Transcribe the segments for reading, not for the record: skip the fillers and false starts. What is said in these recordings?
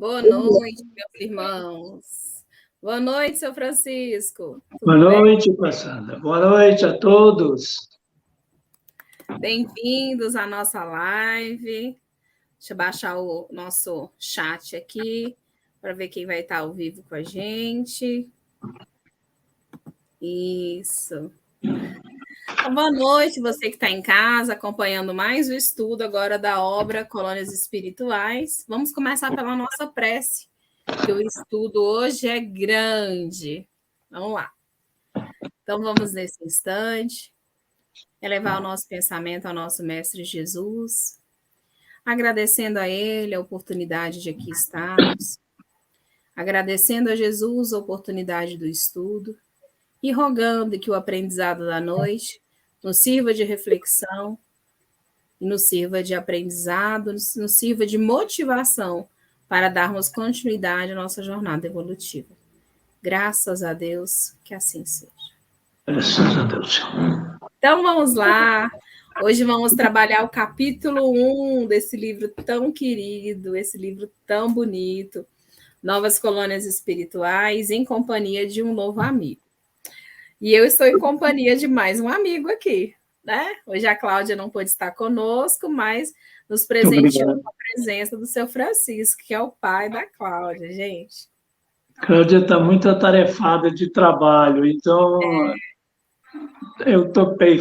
Boa noite, meus irmãos. Boa noite, seu Francisco. Boa Tudo bem? noite, Passanda. Boa noite a todos. Bem-vindos à nossa live. Deixa eu baixar o nosso chat aqui para ver quem vai estar ao vivo com a gente. Isso. Então, boa noite, você que está em casa, acompanhando mais o estudo agora da obra Colônias Espirituais. Vamos começar pela nossa prece, que o estudo hoje é grande. Vamos lá. Então, vamos nesse instante elevar o nosso pensamento ao nosso Mestre Jesus, agradecendo a Ele a oportunidade de aqui estarmos, agradecendo a Jesus a oportunidade do estudo e rogando que o aprendizado da noite nos sirva de reflexão, nos sirva de aprendizado, nos sirva de motivação para darmos continuidade à nossa jornada evolutiva. Graças a Deus, que assim seja. Graças a Deus. Então vamos lá. Hoje vamos trabalhar o capítulo 1 desse livro tão querido, esse livro tão bonito, Novas Colônias Espirituais, em companhia de um novo amigo. E eu estou em companhia de mais um amigo aqui, né? Hoje a Cláudia não pôde estar conosco, mas nos presenteou com a presença do seu Francisco, que é o pai da Cláudia, gente. Cláudia está muito atarefada de trabalho, então eu topei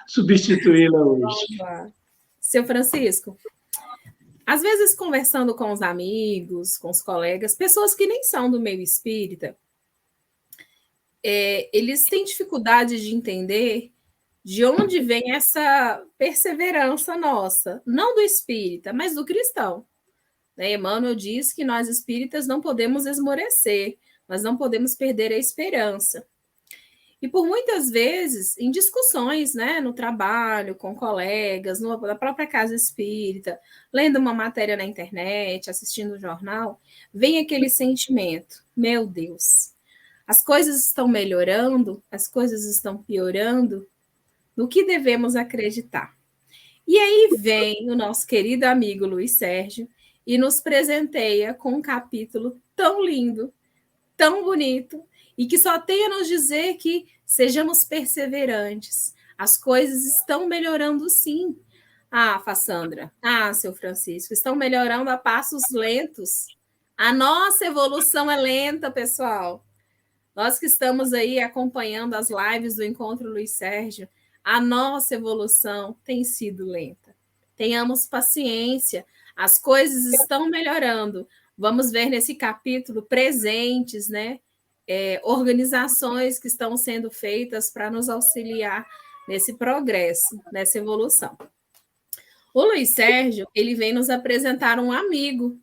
substituí-la hoje. Vamos lá. Seu Francisco, às vezes conversando com os amigos, com os colegas, pessoas que nem são do meio espírita, eles têm dificuldade de entender de onde vem essa perseverança nossa, não do espírita, mas do cristão. Emmanuel diz que nós espíritas não podemos esmorecer, nós não podemos perder a esperança. E por muitas vezes, em discussões, né, no trabalho, com colegas, na própria casa espírita, lendo uma matéria na internet, assistindo um jornal, vem aquele sentimento: meu Deus, as coisas estão melhorando, as coisas estão piorando, no que devemos acreditar? E aí vem o nosso querido amigo Luiz Sérgio e nos presenteia com um capítulo tão lindo, tão bonito, e que só tem a nos dizer que sejamos perseverantes. As coisas estão melhorando sim. Ah, Fassandra, seu Francisco, estão melhorando a passos lentos. A nossa evolução é lenta, pessoal. Nós que estamos aí acompanhando as lives do Encontro Luiz Sérgio, a nossa evolução tem sido lenta. Tenhamos paciência, as coisas estão melhorando. Vamos ver nesse capítulo presentes, né? Organizações que estão sendo feitas para nos auxiliar nesse progresso, nessa evolução. O Luiz Sérgio, ele vem nos apresentar um amigo,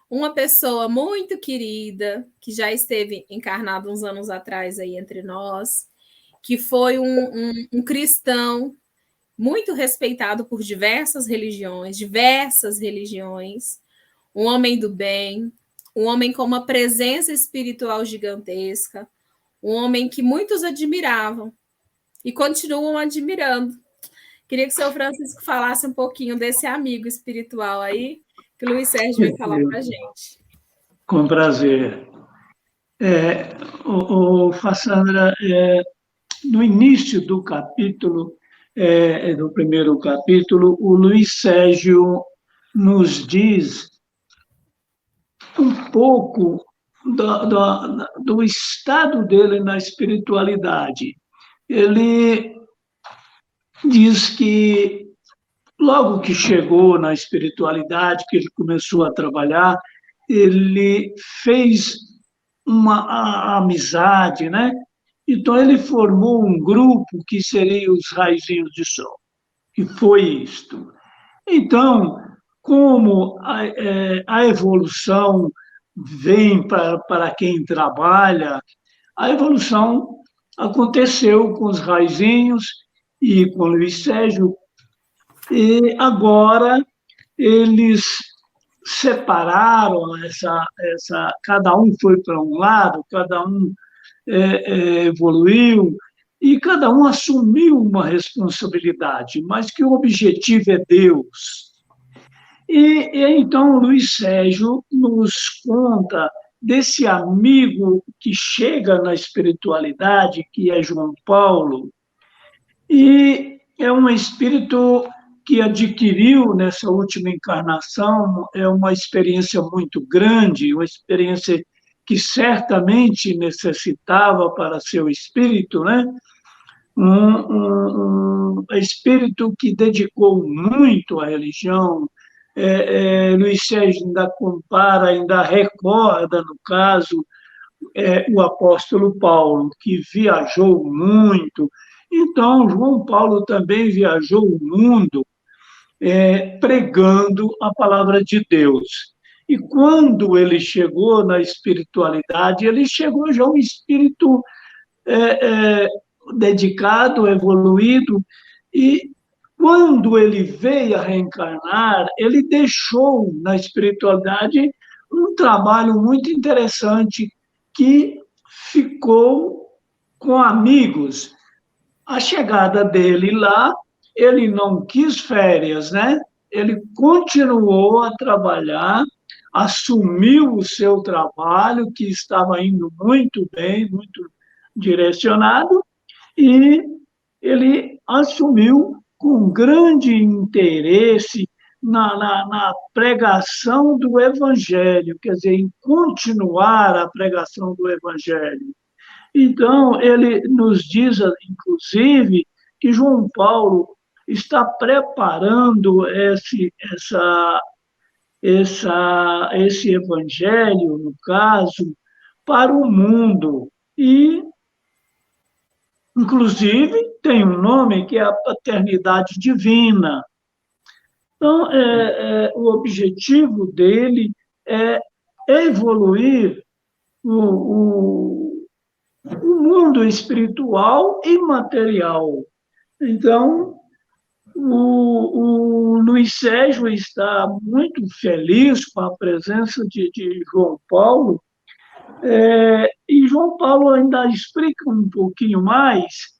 uma pessoa muito querida, que já esteve encarnado uns anos atrás aí entre nós, que foi um cristão muito respeitado por diversas religiões, um homem do bem, um homem com uma presença espiritual gigantesca, um homem que muitos admiravam e continuam admirando. Queria que o seu Francisco falasse um pouquinho desse amigo espiritual aí, que o Luiz Sérgio vai falar para a gente. Com prazer. Fassandra, no início do capítulo, do primeiro capítulo, o Luiz Sérgio nos diz um pouco do estado dele na espiritualidade. Ele diz que logo que chegou na espiritualidade, que ele começou a trabalhar, ele fez uma amizade, né? Então, ele formou um grupo que seria os Raizinhos de Sol, que foi isto. Então, como a evolução vem para quem trabalha, a evolução aconteceu com os Raizinhos e com o Luiz Sérgio, e agora eles separaram cada um foi para um lado, cada um evoluiu, e cada um assumiu uma responsabilidade, mas que o objetivo é Deus. Então, o Luiz Sérgio nos conta desse amigo que chega na espiritualidade, que é João Paulo, e é um espírito que adquiriu nessa última encarnação, é uma experiência muito grande, uma experiência que certamente necessitava para seu espírito, né? Um espírito que dedicou muito à religião. Luiz Sérgio ainda compara, ainda recorda, no caso, o apóstolo Paulo, que viajou muito. Então, João Paulo também viajou o mundo pregando a palavra de Deus. E quando ele chegou na espiritualidade, ele chegou já um espírito é, é, dedicado, evoluído, e quando ele veio a reencarnar, ele deixou na espiritualidade um trabalho muito interessante que ficou com amigos. A chegada dele lá, ele não quis férias, né? Ele continuou a trabalhar, assumiu o seu trabalho, que estava indo muito bem, muito direcionado, e ele assumiu com grande interesse na pregação do Evangelho, quer dizer, em continuar a pregação do Evangelho. Então, ele nos diz, inclusive, que João Paulo está preparando esse evangelho, no caso, para o mundo. E, inclusive, tem um nome que é a paternidade divina. Então, o objetivo dele é evoluir o, o mundo espiritual e material. Então, o Luiz Sérgio está muito feliz com a presença de João Paulo, e João Paulo ainda explica um pouquinho mais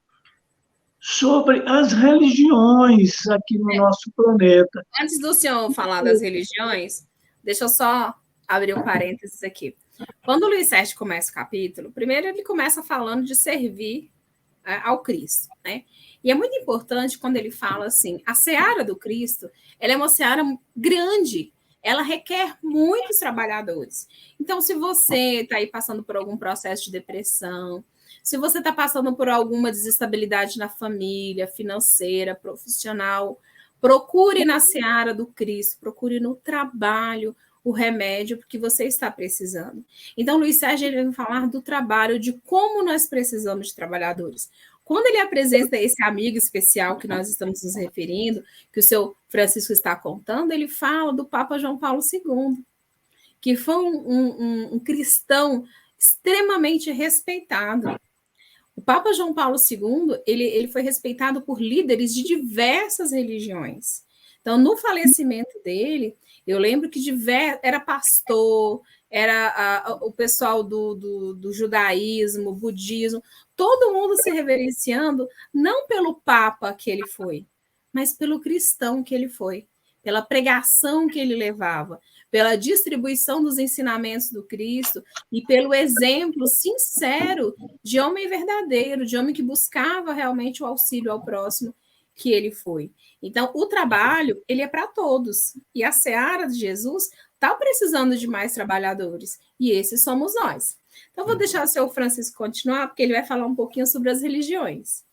sobre as religiões aqui no nosso planeta. Antes do senhor falar das religiões, deixa eu só abrir um parênteses aqui. Quando o Luiz Sérgio começa o capítulo, primeiro ele começa falando de servir ao Cristo, né? E é muito importante quando ele fala assim, a seara do Cristo, ela é uma seara grande, ela requer muitos trabalhadores. Então, se você está aí passando por algum processo de depressão, se você está passando por alguma desestabilidade na família, financeira, profissional, procure na seara do Cristo, procure no trabalho o remédio porque você está precisando. Então, Luiz Sérgio ele vai falar do trabalho, de como nós precisamos de trabalhadores. Quando ele apresenta esse amigo especial que nós estamos nos referindo, que o seu Francisco está contando, ele fala do Papa João Paulo II, que foi um cristão extremamente respeitado. O Papa João Paulo II, ele foi respeitado por líderes de diversas religiões. Então, no falecimento dele, eu lembro que era pastor, era o pessoal do judaísmo, budismo, todo mundo se reverenciando, não pelo Papa que ele foi, mas pelo cristão que ele foi, pela pregação que ele levava, pela distribuição dos ensinamentos do Cristo e pelo exemplo sincero de homem verdadeiro, de homem que buscava realmente o auxílio ao próximo que ele foi. Então, o trabalho, ele é para todos. E a seara de Jesus está precisando de mais trabalhadores. E esses somos nós. Então, vou deixar o senhor Francisco continuar, porque ele vai falar um pouquinho sobre as religiões.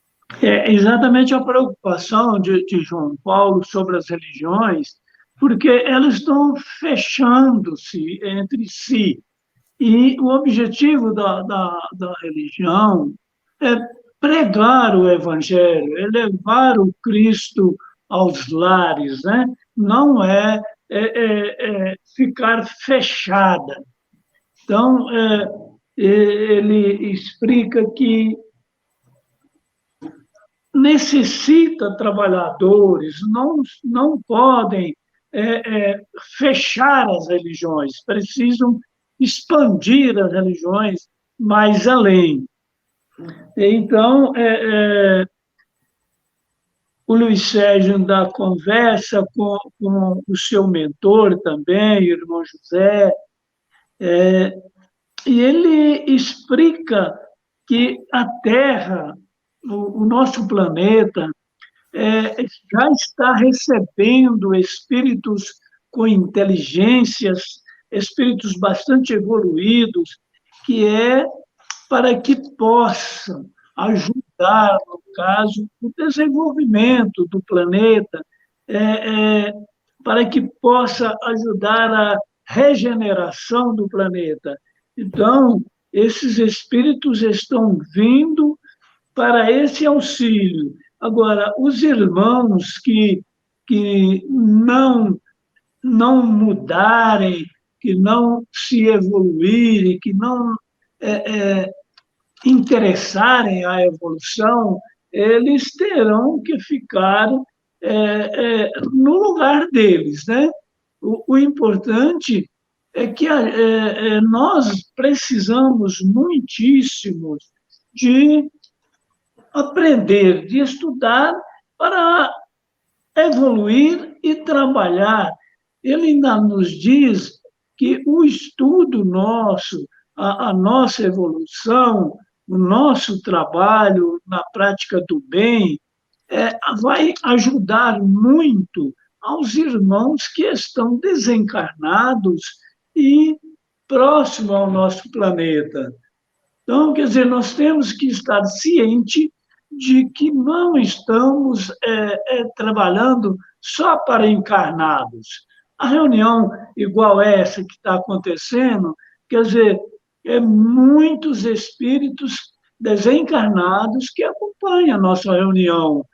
É exatamente a preocupação de João Paulo sobre as religiões, porque elas estão fechando-se entre si. E o objetivo da religião é pregar o evangelho, é levar o Cristo aos lares, né? Não ficar fechada. Então, ele explica que necessita trabalhadores, não podem fechar as religiões, precisam expandir as religiões mais além. Então, o Luiz Sérgio da conversa com o seu mentor também, o irmão José, e ele explica que a Terra, o nosso planeta, já está recebendo espíritos com inteligências, espíritos bastante evoluídos, que é para que possam ajudar, no caso, o desenvolvimento do planeta, é, é, para que possa ajudar a regeneração do planeta. Então, esses espíritos estão vindo para esse auxílio. Agora, os irmãos que não mudarem, que não se evoluírem, que não interessarem à evolução, eles terão que ficar no lugar deles, né? O importante é que nós precisamos muitíssimo de aprender, de estudar para evoluir e trabalhar. Ele ainda nos diz que o estudo nosso, a nossa evolução, o nosso trabalho na prática do bem, vai ajudar muito aos irmãos que estão desencarnados e próximo ao nosso planeta. Então, quer dizer, nós temos que estar cientes de que não estamos trabalhando só para encarnados. A reunião igual essa que está acontecendo, quer dizer, muitos espíritos desencarnados que acompanham a nossa reunião.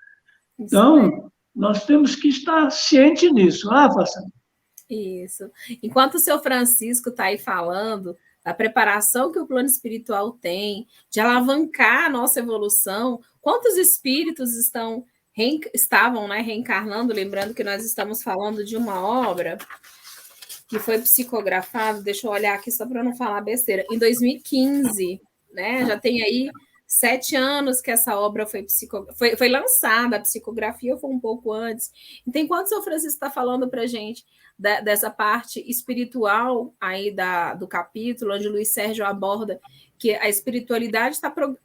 Então, nós temos que estar cientes nisso, ah, Façanha? Isso. Enquanto o seu Francisco está aí falando da preparação que o plano espiritual tem, de alavancar a nossa evolução, quantos espíritos estavam reencarnando? Lembrando que nós estamos falando de uma obra que foi psicografada, deixa eu olhar aqui só para não falar besteira, em 2015, né? Já tem aí 7 anos que essa obra foi lançada, a psicografia foi um pouco antes. Então, enquanto o seu Francisco está falando para a gente dessa parte espiritual aí do capítulo, onde o Luiz Sérgio aborda que a espiritualidade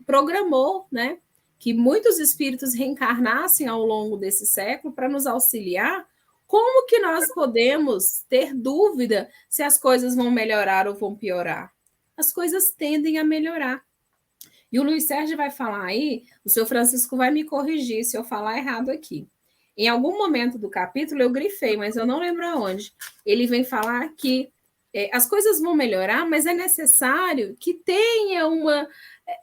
programou, né, que muitos espíritos reencarnassem ao longo desse século para nos auxiliar. Como que nós podemos ter dúvida se as coisas vão melhorar ou vão piorar? As coisas tendem a melhorar. E o Luiz Sérgio vai falar aí, o seu Francisco vai me corrigir se eu falar errado aqui. Em algum momento do capítulo eu grifei, mas eu não lembro aonde. Ele vem falar que as coisas vão melhorar, mas é necessário que tenha uma...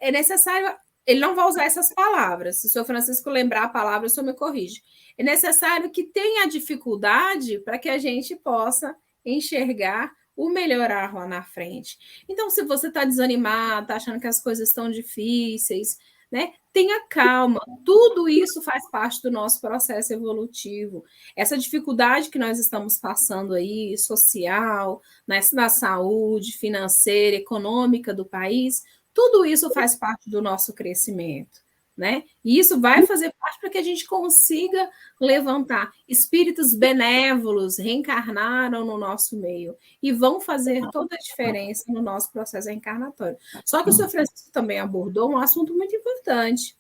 É necessário... Ele não vai usar essas palavras. Se o seu Francisco lembrar a palavra, o senhor me corrige. É necessário que tenha dificuldade para que a gente possa enxergar o melhorar lá na frente. Então, se você está desanimado, está achando que as coisas estão difíceis, né? Tenha calma. Tudo isso faz parte do nosso processo evolutivo. Essa dificuldade que nós estamos passando aí, social, na saúde, financeira, econômica do país, tudo isso faz parte do nosso crescimento, né? E isso vai fazer parte para que a gente consiga levantar. Espíritos benévolos reencarnaram no nosso meio e vão fazer toda a diferença no nosso processo reencarnatório. Só que o senhor Francisco também abordou um assunto muito importante.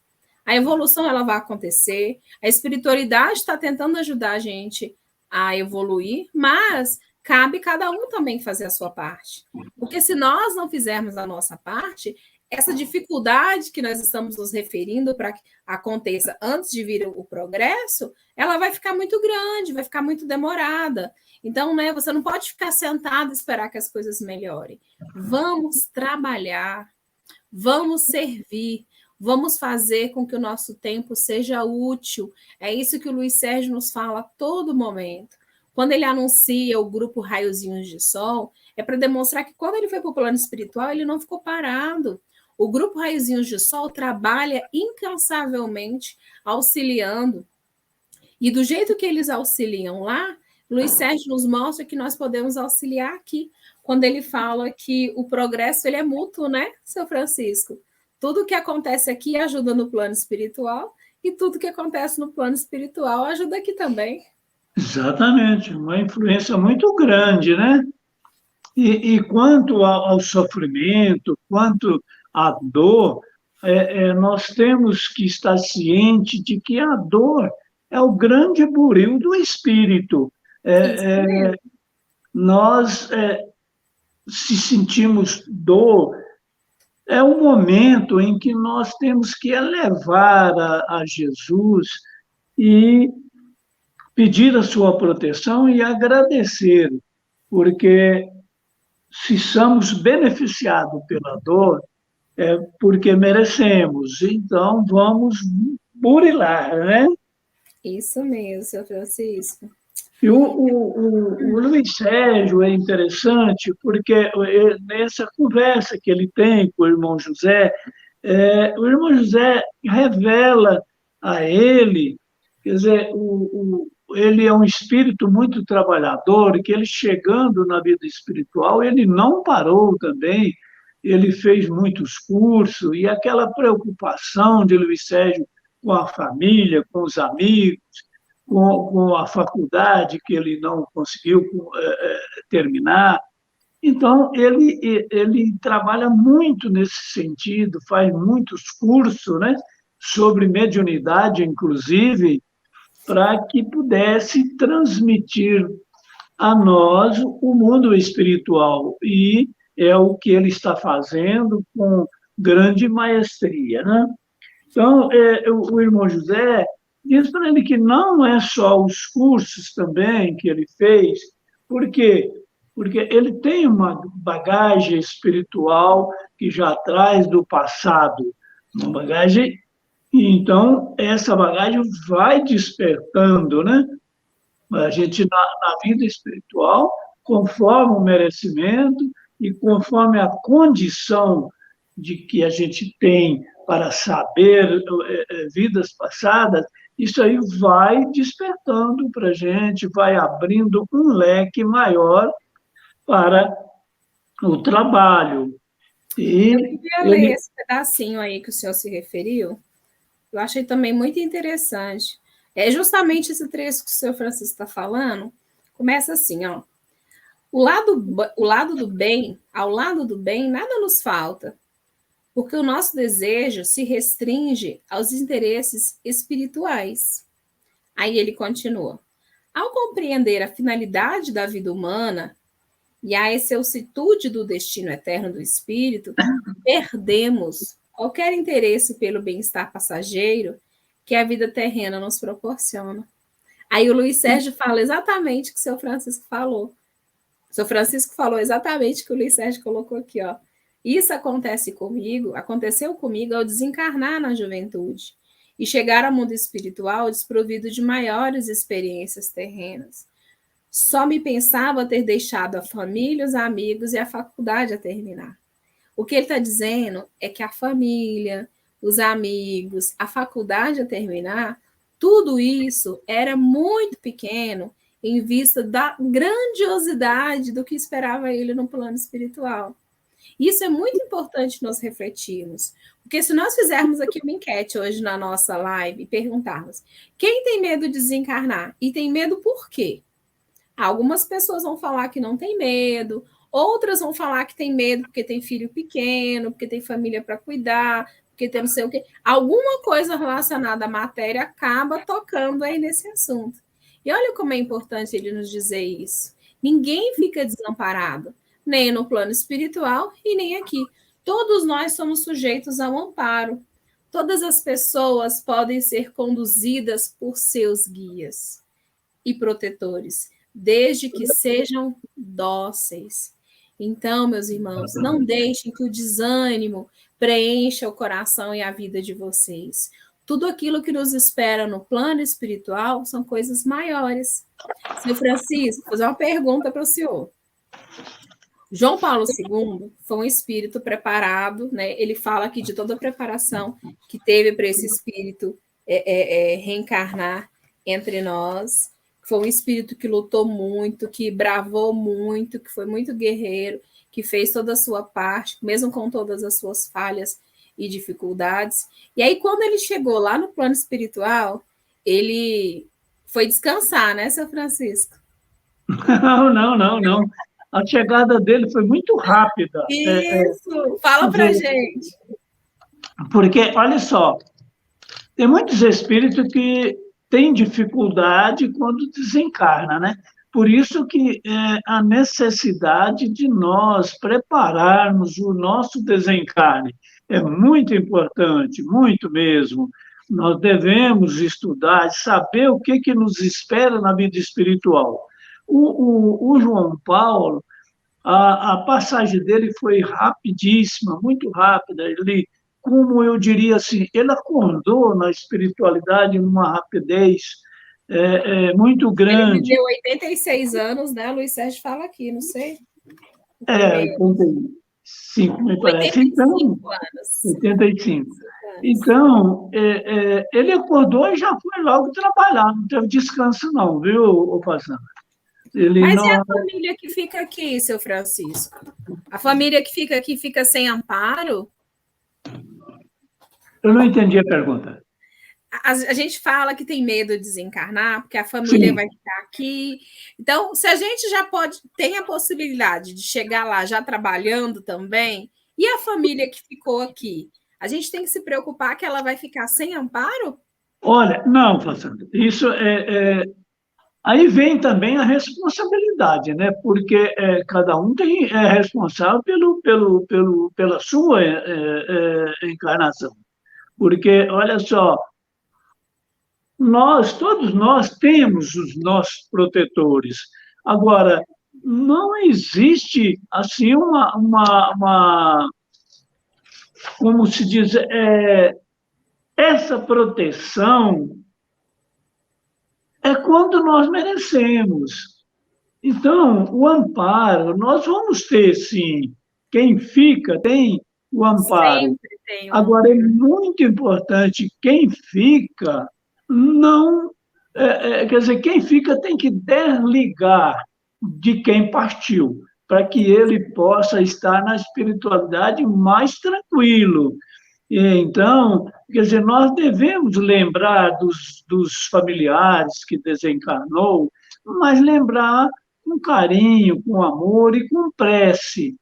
A evolução ela vai acontecer, a espiritualidade está tentando ajudar a gente a evoluir, mas cabe cada um também fazer a sua parte. Porque se nós não fizermos a nossa parte, essa dificuldade que nós estamos nos referindo para que aconteça antes de vir o progresso, ela vai ficar muito grande, vai ficar muito demorada. Então, né, você não pode ficar sentado e esperar que as coisas melhorem. Vamos trabalhar, vamos servir, vamos fazer com que o nosso tempo seja útil. É isso que o Luiz Sérgio nos fala a todo momento. Quando ele anuncia o grupo Raiozinhos de Sol, é para demonstrar que quando ele foi para o plano espiritual, ele não ficou parado. O grupo Raiozinhos de Sol trabalha incansavelmente, auxiliando. E do jeito que eles auxiliam lá, Luiz Sérgio nos mostra que nós podemos auxiliar aqui, quando ele fala que o progresso ele é mútuo, né, seu Francisco? Tudo que acontece aqui ajuda no plano espiritual e tudo que acontece no plano espiritual ajuda aqui também. Exatamente, uma influência muito grande, né? E quanto ao sofrimento, quanto à dor, nós temos que estar ciente de que a dor é o grande buril do espírito. Isso É, mesmo. nós se sentimos dor, é um momento em que nós temos que elevar a Jesus e pedir a sua proteção e agradecer, porque se somos beneficiados pela dor, é porque merecemos. Então, vamos burilar, né? Isso mesmo, seu Francisco. E o Luiz Sérgio é interessante porque nessa conversa que ele tem com o irmão José, o irmão José revela a ele, quer dizer, ele é um espírito muito trabalhador, e que ele chegando na vida espiritual, ele não parou também, ele fez muitos cursos, e aquela preocupação de Luiz Sérgio com a família, com os amigos, com a faculdade que ele não conseguiu terminar. Então, ele trabalha muito nesse sentido, faz muitos cursos, né, sobre mediunidade, inclusive, para que pudesse transmitir a nós o mundo espiritual. E é o que ele está fazendo com grande maestria, né? Então, o irmão José diz para ele que não é só os cursos também que ele fez, porque porque ele tem uma bagagem espiritual que já traz do passado, uma bagagem, e então essa bagagem vai despertando, né? A gente na vida espiritual, conforme o merecimento e conforme a condição de que a gente tem para saber vidas passadas, isso aí vai despertando para a gente, vai abrindo um leque maior para o trabalho. E Eu queria ler ele, esse pedacinho aí que o senhor se referiu. Eu achei também muito interessante. É justamente esse trecho que o senhor Francisco está falando. Começa assim, ó. O lado do bem, ao lado do bem, nada nos falta, porque o nosso desejo se restringe aos interesses espirituais. Aí ele continua. Ao compreender a finalidade da vida humana e a excelsitude do destino eterno do espírito, perdemos qualquer interesse pelo bem-estar passageiro que a vida terrena nos proporciona. Aí o Luiz Sérgio fala exatamente o que o seu Francisco falou. O seu Francisco falou exatamente o que o Luiz Sérgio colocou aqui, ó. Isso aconteceu comigo ao desencarnar na juventude e chegar ao mundo espiritual desprovido de maiores experiências terrenas. Só me pensava ter deixado a família, os amigos e a faculdade a terminar. O que ele está dizendo é que a família, os amigos, a faculdade a terminar, tudo isso era muito pequeno em vista da grandiosidade do que esperava ele no plano espiritual. Isso é muito importante nós refletirmos, porque se nós fizermos aqui uma enquete hoje na nossa live e perguntarmos quem tem medo de desencarnar e tem medo por quê? Algumas pessoas vão falar que não tem medo, outras vão falar que tem medo porque tem filho pequeno, porque tem família para cuidar, porque tem não sei o quê. Alguma coisa relacionada à matéria acaba tocando aí nesse assunto. E olha como é importante ele nos dizer isso. Ninguém fica desamparado, nem no plano espiritual e nem aqui. Todos nós somos sujeitos ao amparo. Todas as pessoas podem ser conduzidas por seus guias e protetores, desde que sejam dóceis. Então, meus irmãos, não deixem que o desânimo preencha o coração e a vida de vocês. Tudo aquilo que nos espera no plano espiritual são coisas maiores. Senhor Francisco, vou fazer uma pergunta para o senhor. João Paulo II foi um espírito preparado, né? Ele fala aqui de toda a preparação que teve para esse espírito reencarnar entre nós. Foi um espírito que lutou muito, que bravou muito, que foi muito guerreiro, que fez toda a sua parte, mesmo com todas as suas falhas e dificuldades. E aí, quando ele chegou lá no plano espiritual, ele foi descansar, né, seu Francisco? Não. A chegada dele foi muito rápida. Isso! Fala Quer pra dizer, gente. porque, olha só, tem muitos espíritos que têm dificuldade quando desencarna, né? Por isso que a necessidade de nós prepararmos o nosso desencarne é muito importante, muito mesmo. Nós devemos estudar, saber o que, que nos espera na vida espiritual. O João Paulo, a passagem dele foi rapidíssima, muito rápida. Ele, como eu diria assim, ele acordou na espiritualidade numa rapidez muito Ele grande. viveu 86 anos, né? Luiz Sérgio fala aqui, não sei. O primeiro. 85, me parece. Então, 85 anos. 85. Então, ele acordou e já foi logo trabalhar, não teve descanso não, viu, ô Fazana? Ele Mas e não... a família que fica aqui, seu Francisco? A família que fica aqui fica sem amparo? Eu não entendi a pergunta. A gente fala que tem medo de desencarnar, porque a família vai Sim. ficar aqui. Então, se a gente já tem a possibilidade de chegar lá já trabalhando também, e a família que ficou aqui? A gente tem que se preocupar que ela vai ficar sem amparo? Olha, não, Fazana, isso aí vem também a responsabilidade, né? Porque cada um é responsável pela sua encarnação. Porque, olha só, todos nós temos os nossos protetores. Agora, não existe assim como se diz, essa proteção é quando nós merecemos. Então, o amparo, nós vamos ter, sim. Quem fica tem o amparo. Sempre tem um. Agora, é muito importante, quem fica, não. Quer dizer, quem fica tem que desligar de quem partiu, para que ele possa estar na espiritualidade mais tranquilo. Então, quer dizer, nós devemos lembrar dos familiares que desencarnou, mas lembrar com carinho, com amor e com prece.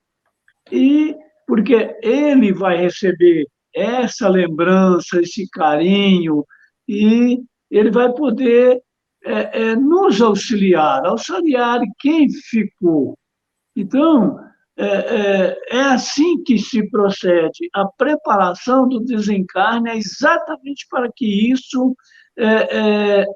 E porque ele vai receber essa lembrança, esse carinho, e ele vai poder nos auxiliar quem ficou. Então, é assim que se procede. A preparação do desencarne é exatamente para que isso é, é,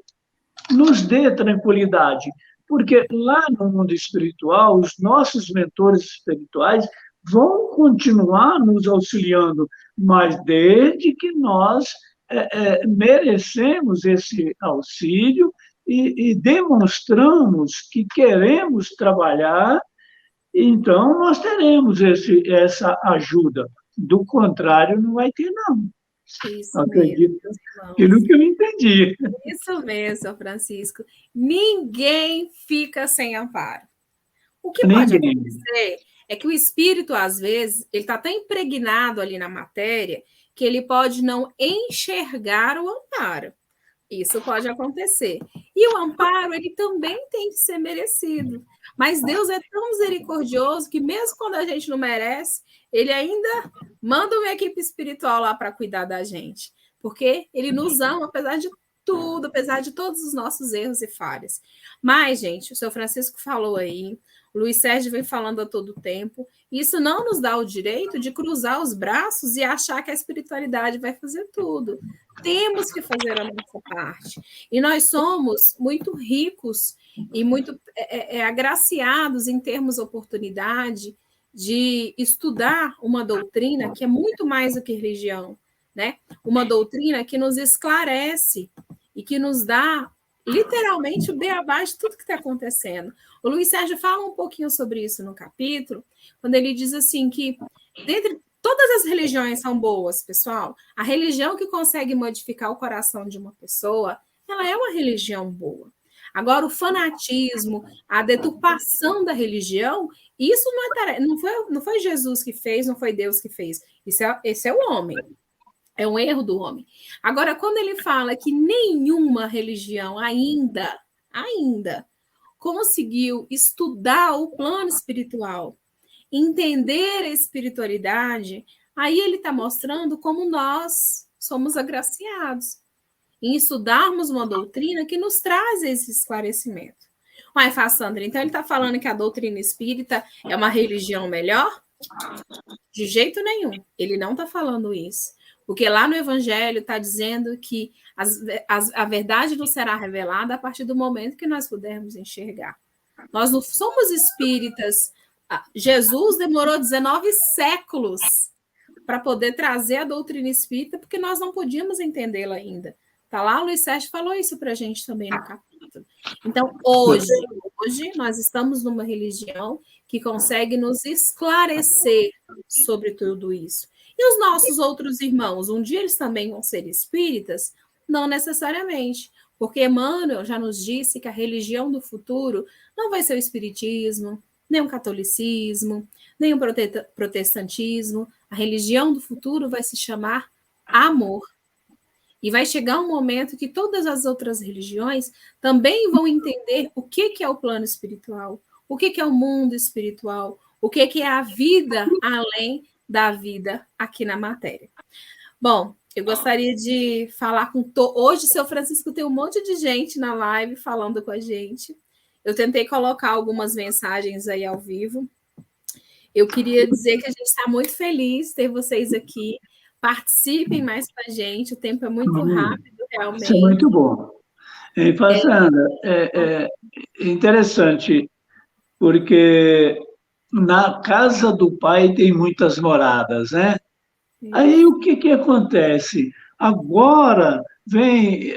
nos dê tranquilidade. Porque lá no mundo espiritual, os nossos mentores espirituais vão continuar nos auxiliando, mas desde que nós merecemos esse auxílio e demonstramos que queremos trabalhar, então nós teremos essa ajuda. Do contrário, não vai ter, não. Isso mesmo, Acredito. meus irmãos. Aquilo que eu entendi. Isso mesmo, Francisco. Ninguém fica sem amparo. O que pode Ninguém. acontecer é que o espírito, às vezes, ele está tão impregnado ali na matéria que ele pode não enxergar o amparo. Isso pode acontecer. E o amparo, ele também tem que ser merecido. Mas Deus é tão misericordioso que, mesmo quando a gente não merece, ele ainda manda uma equipe espiritual lá para cuidar da gente. Porque ele nos ama, apesar de tudo, apesar de todos os nossos erros e falhas. Mas, gente, o senhor Francisco falou aí, o Luiz Sérgio vem falando a todo tempo, isso não nos dá o direito de cruzar os braços e achar que a espiritualidade vai fazer tudo. Temos que fazer a nossa parte. E nós somos muito ricos e muito agraciados em termos oportunidade de estudar uma doutrina que é muito mais do que religião, né? Uma doutrina que nos esclarece e que nos dá literalmente o beabá de tudo que está acontecendo. O Luiz Sérgio fala um pouquinho sobre isso no capítulo, quando ele diz assim que dentre todas as religiões são boas, pessoal. A religião que consegue modificar o coração de uma pessoa, ela é uma religião boa. Agora, o fanatismo, a deturpação da religião, isso não foi Jesus que fez, não foi Deus que fez. Esse é o homem. É um erro do homem. Agora, quando ele fala que nenhuma religião ainda conseguiu estudar o plano espiritual, entender a espiritualidade, aí ele está mostrando como nós somos agraciados em estudarmos uma doutrina que nos traz esse esclarecimento. Mas, Sandra, então ele está falando que a doutrina espírita é uma religião melhor? De jeito nenhum. Ele não está falando isso. Porque lá no Evangelho está dizendo que a verdade nos será revelada a partir do momento que nós pudermos enxergar. Nós não somos espíritas. Jesus demorou 19 séculos para poder trazer a doutrina espírita, porque nós não podíamos entendê-la ainda. Tá lá, o Luiz Sérgio falou isso para a gente também no capítulo. Então, hoje nós estamos numa religião que consegue nos esclarecer sobre tudo isso. E os nossos outros irmãos, um dia eles também vão ser espíritas? Não necessariamente, porque Emmanuel já nos disse que a religião do futuro não vai ser o espiritismo, nem o catolicismo, nem o protestantismo. A religião do futuro vai se chamar amor. E vai chegar um momento que todas as outras religiões também vão entender o que é o plano espiritual, o que é o mundo espiritual, o que é a vida além da vida aqui na matéria. Bom, eu gostaria de falar com... Hoje, seu Francisco, tem um monte de gente na live falando com a gente. Eu tentei colocar algumas mensagens aí ao vivo. Eu queria dizer que a gente está muito feliz de ter vocês aqui. Participem mais com a gente, o tempo é muito rápido, realmente. Isso é muito bom. Sandra, é interessante, porque na casa do Pai tem muitas moradas, né? Aí o que acontece? Agora vem,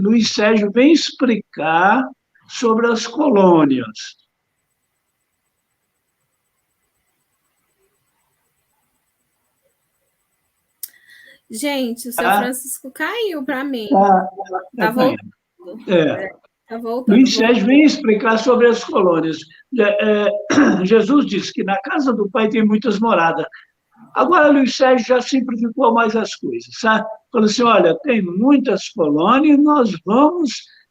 Luiz Sérgio vem explicar sobre as colônias. Gente, o seu Francisco caiu para mim. Tá voltando. Tá voltando. Luiz Sérgio vem explicar sobre as colônias. Jesus disse que na casa do Pai tem muitas moradas. Agora, Luiz Sérgio já simplificou mais as coisas, sabe? Falou assim, olha, tem muitas colônias,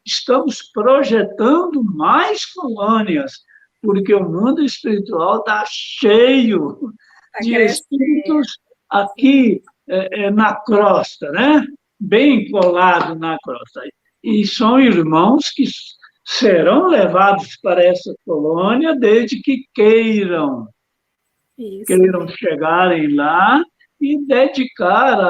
estamos projetando mais colônias, porque o mundo espiritual está cheio de espíritos aqui na crosta, né? Bem colado na crosta. E são irmãos que serão levados para essa colônia desde que queiram chegarem lá e dedicar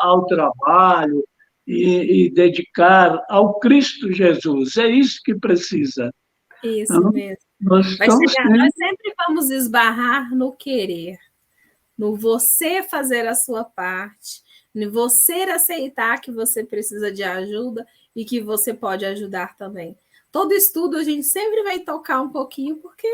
ao trabalho e dedicar ao Cristo Jesus. É isso que precisa. Isso então, mesmo. Nós sempre vamos esbarrar no querer, no você fazer a sua parte, no você aceitar que você precisa de ajuda e que você pode ajudar também. Todo estudo a gente sempre vai tocar um pouquinho, porque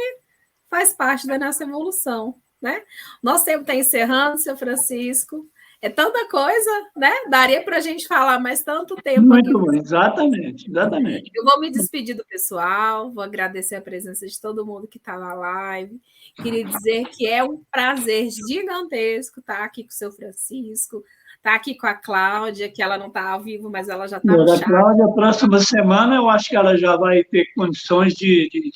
faz parte da nossa evolução, né? Nosso tempo está encerrando, seu Francisco. É tanta coisa, né? Daria para a gente falar mais tanto tempo. Muito bom, exatamente. Eu vou me despedir do pessoal, vou agradecer a presença de todo mundo que está na live. Queria dizer que é um prazer gigantesco estar aqui com o seu Francisco, estar aqui com a Cláudia, que ela não está ao vivo, mas ela já está no chat. A Cláudia, próxima semana, eu acho que ela já vai ter condições de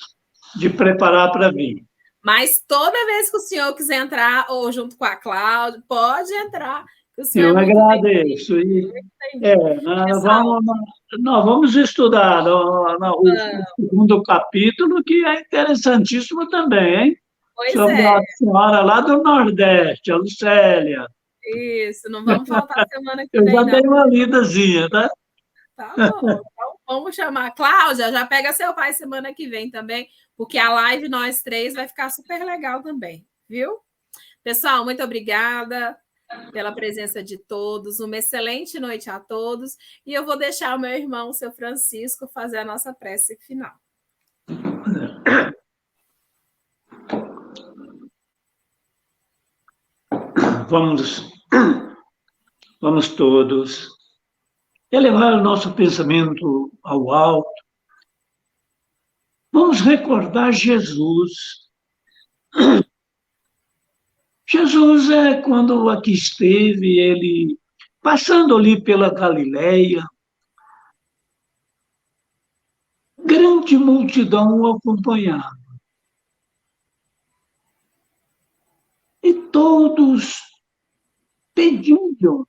preparar para vir. Mas toda vez que o senhor quiser entrar, ou junto com a Cláudia, pode entrar. Eu agradeço. Nós vamos estudar o segundo capítulo, que é interessantíssimo também, hein? Sobre a senhora lá do Nordeste, a Lucélia. Isso, não vamos faltar semana que vem. Eu já dei uma lidazinha, tá? Tá bom, então vamos chamar. Cláudia, já pega seu pai semana que vem também, porque a live nós três vai ficar super legal também, viu? Pessoal, muito obrigada pela presença de todos, uma excelente noite a todos, e eu vou deixar o meu irmão, o seu Francisco, fazer a nossa prece final. Vamos todos elevar o nosso pensamento ao alto Vamos recordar Jesus. Jesus quando aqui esteve, ele passando ali pela Galileia, grande multidão o acompanhava. E todos pediam,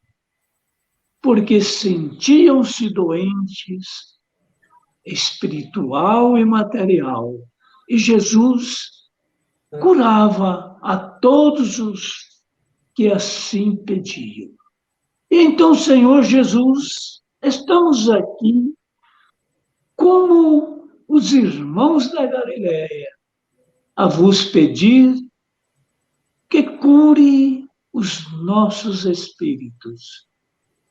porque sentiam-se doentes, espiritual e material. E Jesus curava a todos os que assim pediam. E então, Senhor Jesus, estamos aqui como os irmãos da Galileia, a vos pedir que cure os nossos espíritos.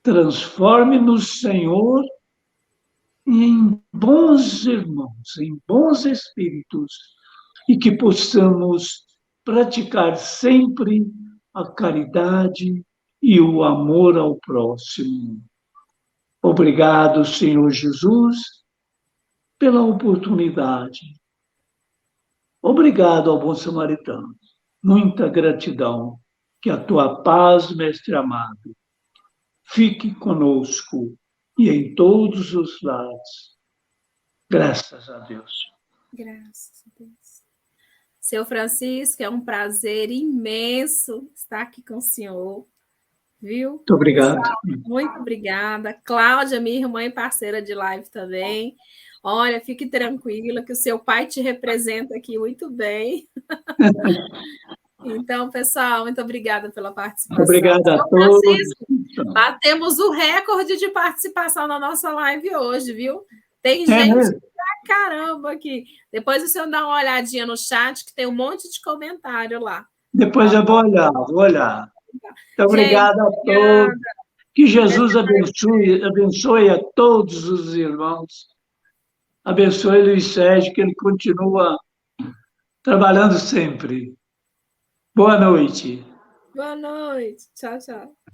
Transforme-nos, Senhor, em bons irmãos, em bons espíritos, e que possamos praticar sempre a caridade e o amor ao próximo. Obrigado, Senhor Jesus, pela oportunidade. Obrigado ao bom samaritano. Muita gratidão. Que a tua paz, Mestre amado, fique conosco e em todos os lados. Graças a Deus. Graças a Deus. Seu Francisco, é um prazer imenso estar aqui com o senhor, viu? Muito obrigado. Muito obrigada. Cláudia, minha irmã e parceira de live também. Olha, fique tranquila que o seu pai te representa aqui muito bem. Então, pessoal, muito obrigada pela participação. Obrigado a todos. Batemos o recorde de participação na nossa live hoje, viu? Tem gente pra caramba aqui. Depois o senhor dá uma olhadinha no chat, que tem um monte de comentário lá. Depois eu vou olhar. Muito obrigado a todos. Que Jesus abençoe a todos os irmãos. Abençoe Luiz Sérgio, que ele continua trabalhando sempre. Boa noite. Boa noite. Tchau, tchau.